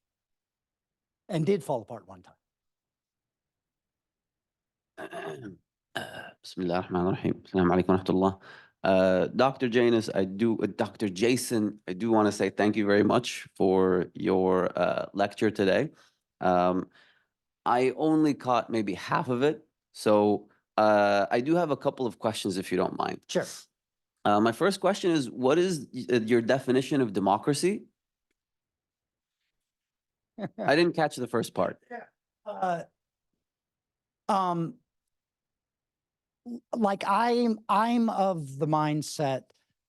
[SPEAKER 2] and did fall apart one time.
[SPEAKER 5] بسم الله الرحمن الرحيم. السلام عليكم ورحمة الله. Dr. Janus, Dr. Jason, I do want to say thank you very much for your lecture today. I only caught maybe half of it, so I do have a couple of questions if you don't mind.
[SPEAKER 2] Sure.
[SPEAKER 5] My first question is, what is your definition of democracy? I didn't catch the first part.
[SPEAKER 2] Like I'm of the mindset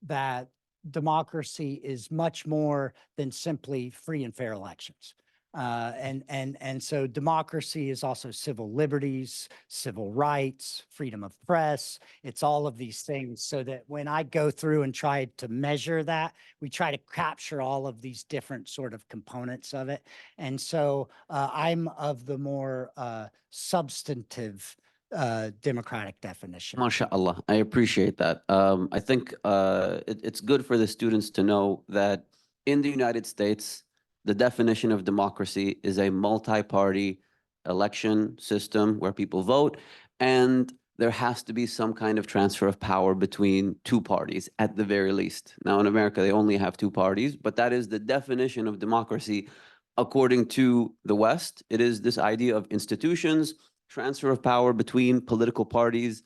[SPEAKER 2] that democracy is much more than simply free and fair elections. And so democracy is also civil liberties, civil rights, freedom of press. It's all of these things, so that when I go through and try to measure that, we try to capture all of these different sort of components of it. And so I'm of the more substantive democratic definition.
[SPEAKER 5] MashaAllah, I appreciate that. I think it's good for the students to know that in the United States, the definition of democracy is a multi-party election system where people vote, and there has to be some kind of transfer of power between two parties at the very least. Now in America, they only have two parties, but that is the definition of democracy according to the West. It is this idea of institutions, transfer of power between political parties.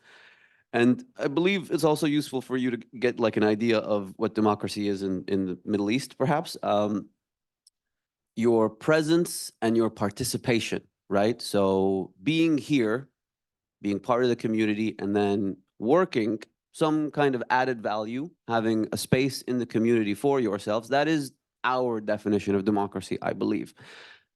[SPEAKER 5] And I believe it's also useful for you to get like an idea of what democracy is in the Middle East, perhaps. Your presence and your participation, right? So being here, being part of the community, and then working some kind of added value, having a space in the community for yourselves, that is our definition of democracy, I believe.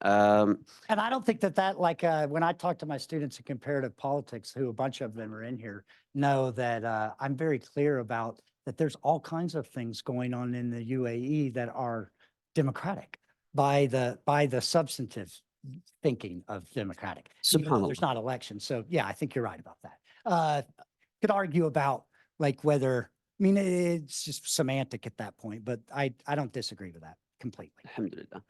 [SPEAKER 2] And I don't think that when I talk to my students in comparative politics, who a bunch of them are in here, know that I'm very clear about that there's all kinds of things going on in the UAE that are democratic by the substantive thinking of democratic. Even though there's not elections. So yeah, I think you're right about that. Could argue about like whether, it's just semantic at that point, but I don't disagree with that completely.
[SPEAKER 5] Alhamdulillah.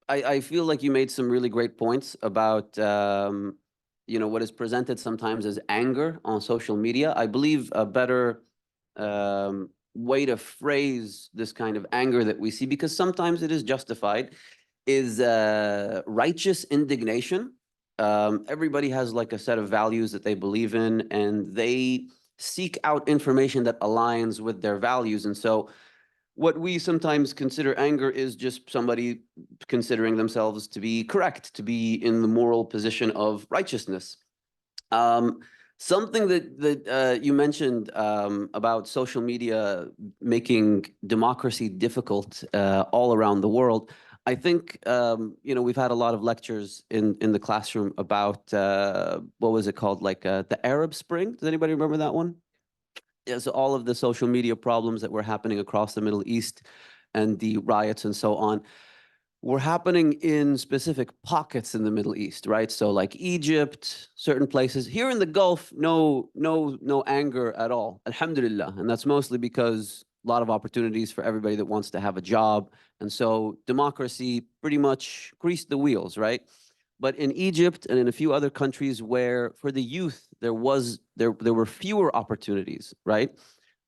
[SPEAKER 5] I feel like you made some really great points about what is presented sometimes as anger on social media. I believe a better way to phrase this kind of anger that we see, because sometimes it is justified, is righteous indignation. Everybody has like a set of values that they believe in, and they seek out information that aligns with their values. And so what we sometimes consider anger is just somebody considering themselves to be correct, to be in the moral position of righteousness. Something that you mentioned about social media making democracy difficult all around the world. I think we've had a lot of lectures in the classroom about what was it called, like the Arab Spring. Does anybody remember that one? Yeah, so all of the social media problems that were happening across the Middle East and the riots and so on were happening in specific pockets in the Middle East, right? So like Egypt, certain places. Here in the Gulf, no anger at all, alhamdulillah. And that's mostly because a lot of opportunities for everybody that wants to have a job. And so democracy pretty much greased the wheels, right? But in Egypt and in a few other countries where for the youth, there were fewer opportunities, right?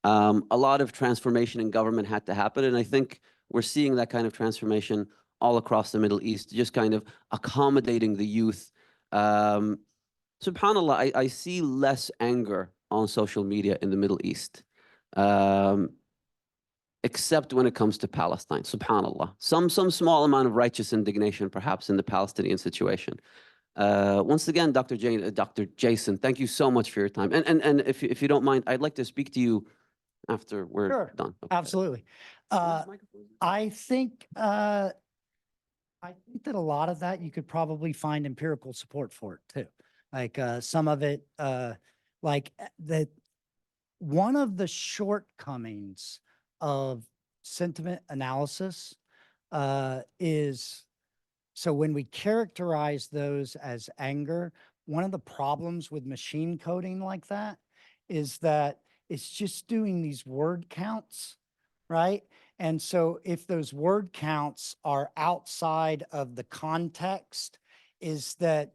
[SPEAKER 5] A lot of transformation in government had to happen, and I think we're seeing that kind of transformation all across the Middle East, just kind of accommodating the youth. SubhanAllah, I see less anger on social media in the Middle East, except when it comes to Palestine, SubhanAllah. Some small amount of righteous indignation, perhaps, in the Palestinian situation. Once again, Dr. Jason, thank you so much for your time. And if you don't mind, I'd like to speak to you after we're
[SPEAKER 2] Sure,
[SPEAKER 5] done. Okay.
[SPEAKER 2] absolutely. I think that a lot of that you could probably find empirical support for it too. Like some of it, that one of the shortcomings of sentiment analysis is, so when we characterize those as anger, one of the problems with machine coding like that is that it's just doing these word counts, right? And so if those word counts are outside of the context, is that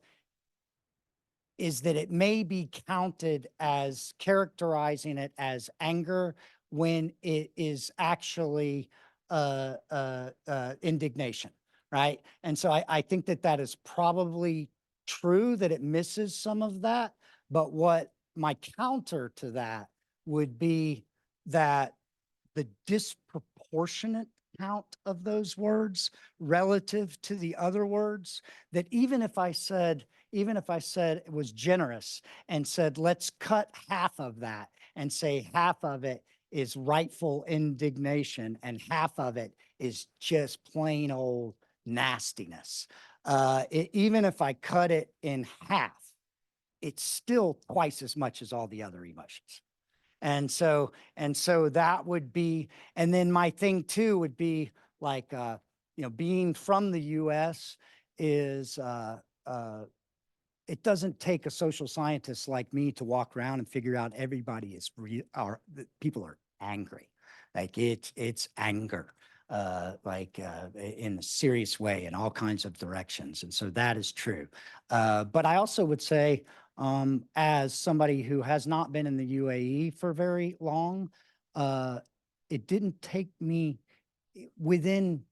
[SPEAKER 2] it may be counted as characterizing it as anger when it is actually indignation, right? And so I think that is probably true, that it misses some of that. But what my counter to that would be that the disproportionate count of those words relative to the other words, that even if I said it was generous and said, let's cut half of that and say half of it is rightful indignation and half of it is just plain old nastiness. Even if I cut it in half, it's still twice as much as all the other emotions. And so that would be, and then my thing too would be like, being from the US is, it doesn't take a social scientist like me to walk around and figure out everybody is people are angry. Like it's anger, in a serious way in all kinds of directions. And so that is true. But I also would say, as somebody who has not been in the UAE for very long, it didn't take me within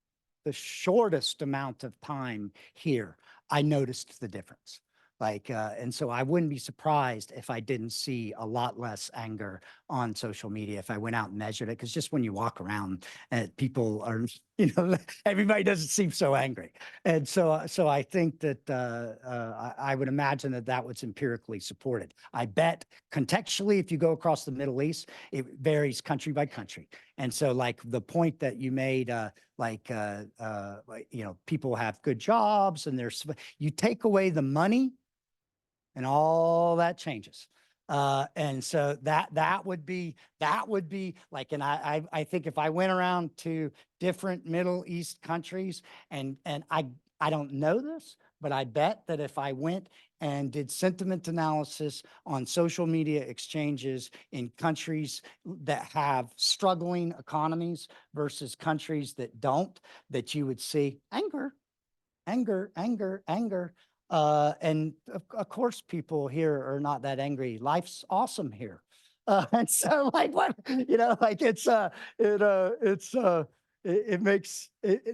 [SPEAKER 2] the shortest amount of time here, I noticed the difference. And so I wouldn't be surprised if I didn't see a lot less anger on social media if I went out and measured it. Because just when you walk around, people are, everybody doesn't seem so angry. And so I think that I would imagine that was empirically supported. I bet contextually, if you go across the Middle East, it varies country by country. And so like the point that you made, people have good jobs and you take away the money and all that changes. And so that would be like, and I think if I went around to different Middle East countries and I don't know this, but I bet that if I went and did sentiment analysis on social media exchanges in countries that have struggling economies versus countries that don't, that you would see anger. And of course, people here are not that angry. Life's awesome here. And so like what,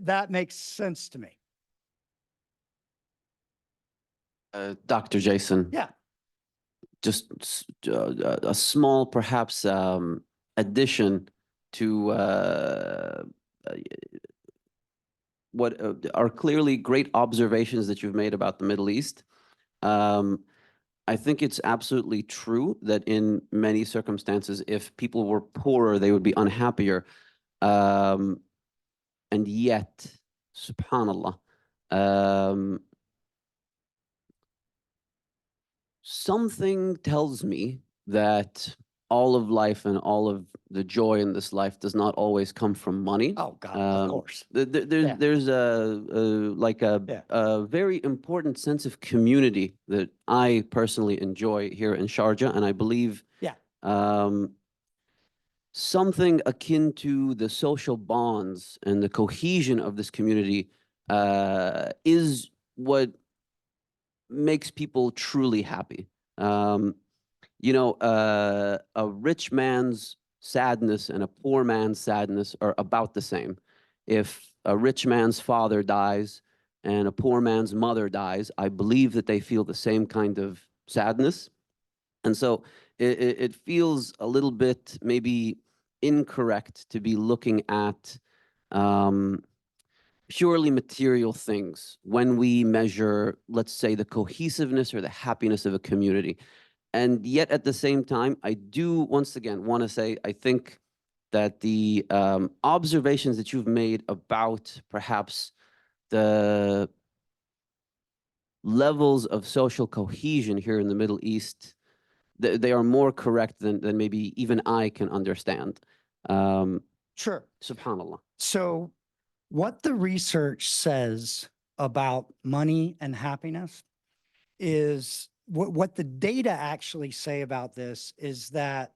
[SPEAKER 2] that makes sense to me.
[SPEAKER 5] Dr. Jason.
[SPEAKER 2] Yeah.
[SPEAKER 5] Just a small, perhaps, addition to what are clearly great observations that you've made about the Middle East. I think it's absolutely true that in many circumstances, if people were poorer, they would be unhappier. And yet, subhanallah, something tells me that all of life and all of the joy in this life does not always come from money.
[SPEAKER 2] Oh God, of course.
[SPEAKER 5] There's a very important sense of community that I personally enjoy here in Sharjah, and I believe something akin to the social bonds and the cohesion of this community is what makes people truly happy. A rich man's sadness and a poor man's sadness are about the same. If a rich man's father dies and a poor man's mother dies, I believe that they feel the same kind of sadness. And so it feels a little bit maybe incorrect to be looking at purely material things when we measure, let's say, the cohesiveness or the happiness of a community. And yet at the same time, I do once again want to say, I think that the observations that you've made about perhaps the levels of social cohesion here in the Middle East, they are more correct than maybe even I can understand.
[SPEAKER 2] Sure.
[SPEAKER 5] Subhanallah.
[SPEAKER 2] So what the research says about money and happiness is what the data actually say about this is that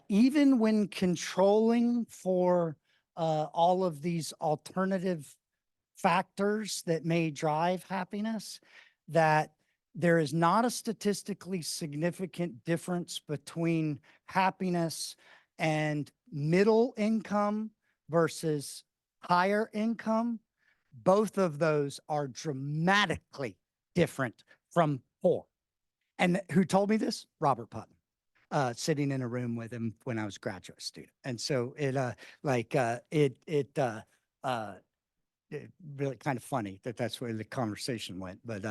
[SPEAKER 2] even when controlling for all of these alternative factors that may drive happiness, that there is not a statistically significant difference between happiness and middle income versus higher income. Both of those are dramatically different from poor. And who told me this? Robert Putnam, sitting in a room with him when I was a graduate student. And so it really kind of funny that that's where the conversation went. But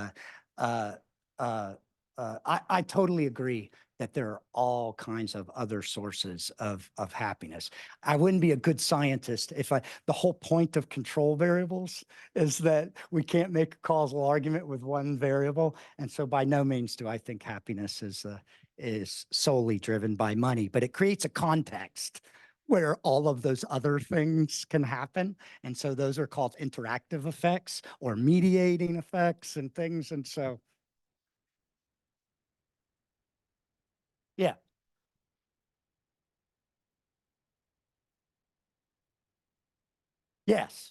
[SPEAKER 2] I totally agree that there are all kinds of other sources of happiness. I wouldn't be a good scientist if the whole point of control variables is that we can't make a causal argument with one variable. And so by no means do I think happiness is solely driven by money, but it creates a context where all of those other things can happen. And so those are called interactive effects or mediating effects and things. And so, yeah. Yes.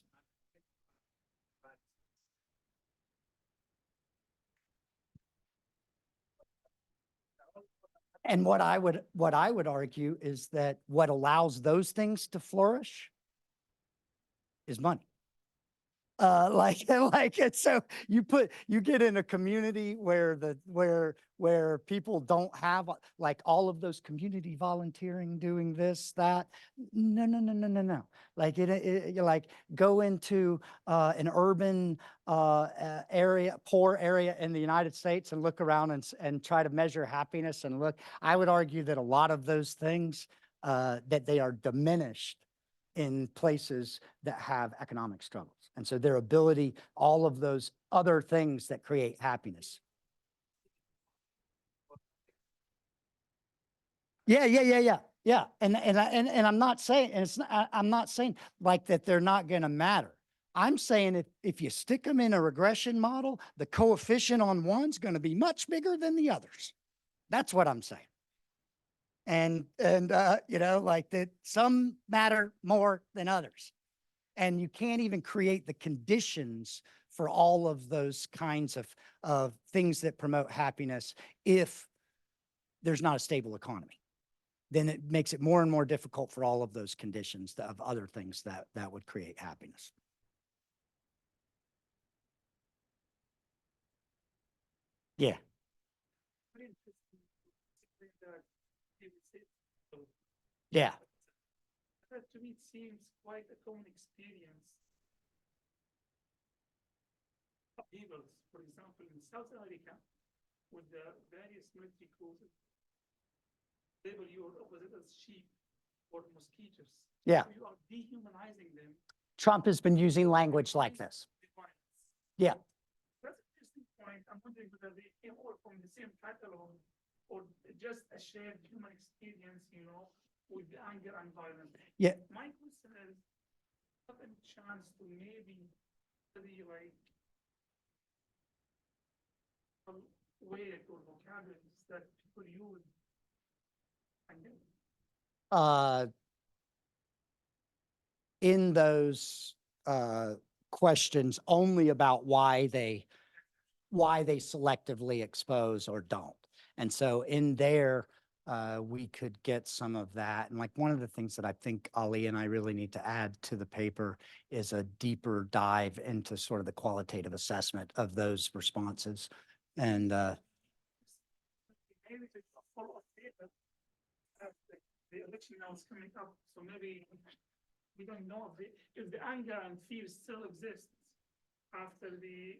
[SPEAKER 2] And what I would argue is that what allows those things to flourish is money. Like it's so you get in a community where people don't have like all of those community volunteering doing this, that. No. Like you like go into an urban area, poor area in the United States and look around and try to measure happiness and look. I would argue that a lot of those things that they are diminished in places that have economic struggles. And so their ability, all of those other things that create happiness. Yeah. And I'm not saying, and it's not, I'm not saying like that they're not going to matter. I'm saying if you stick them in a regression model, the coefficient on one's going to be much bigger than the others. That's what I'm saying. And you know, like that some matter more than others. And you can't even create the conditions for all of those kinds of things that promote happiness if there's not a stable economy. Then it makes it more and more difficult for all of those conditions of other things that would create happiness. Yeah. Yeah.
[SPEAKER 6] That to me seems quite a common experience. Evils, for example, in South America, with the various military cruises, label your opposite as sheep or mosquitoes.
[SPEAKER 2] Yeah.
[SPEAKER 6] So you are dehumanizing them.
[SPEAKER 2] Trump has been using language like this. Yeah.
[SPEAKER 6] That's an interesting point. I'm wondering whether they came all from the same catalog or just a shared human experience, you know, with the anger and violence.
[SPEAKER 2] Yeah.
[SPEAKER 6] My question is, what a chance to maybe study like weight or vocabularies that people use.
[SPEAKER 2] In those questions only about why they selectively expose or don't. And so in there, we could get some of that. And like one of the things that I think Ali and I really need to add to the paper is a deeper dive into sort of the qualitative assessment of those responses. And
[SPEAKER 6] Maybe it's a follow-up data as the election now is coming up, so maybe we don't know if the anger and fear still exists after the.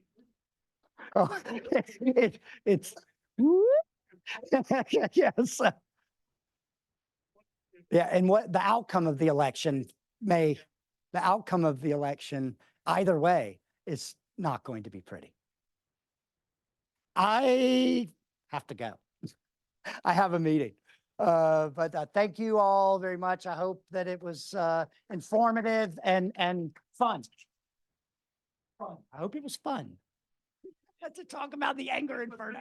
[SPEAKER 2] oh, it's yes. Yeah, and what the outcome of the election the outcome of the election, either way, is not going to be pretty. I have to go. I have a meeting. But thank you all very much. I hope that it was informative and fun. I hope it was fun to talk about the anger inferno.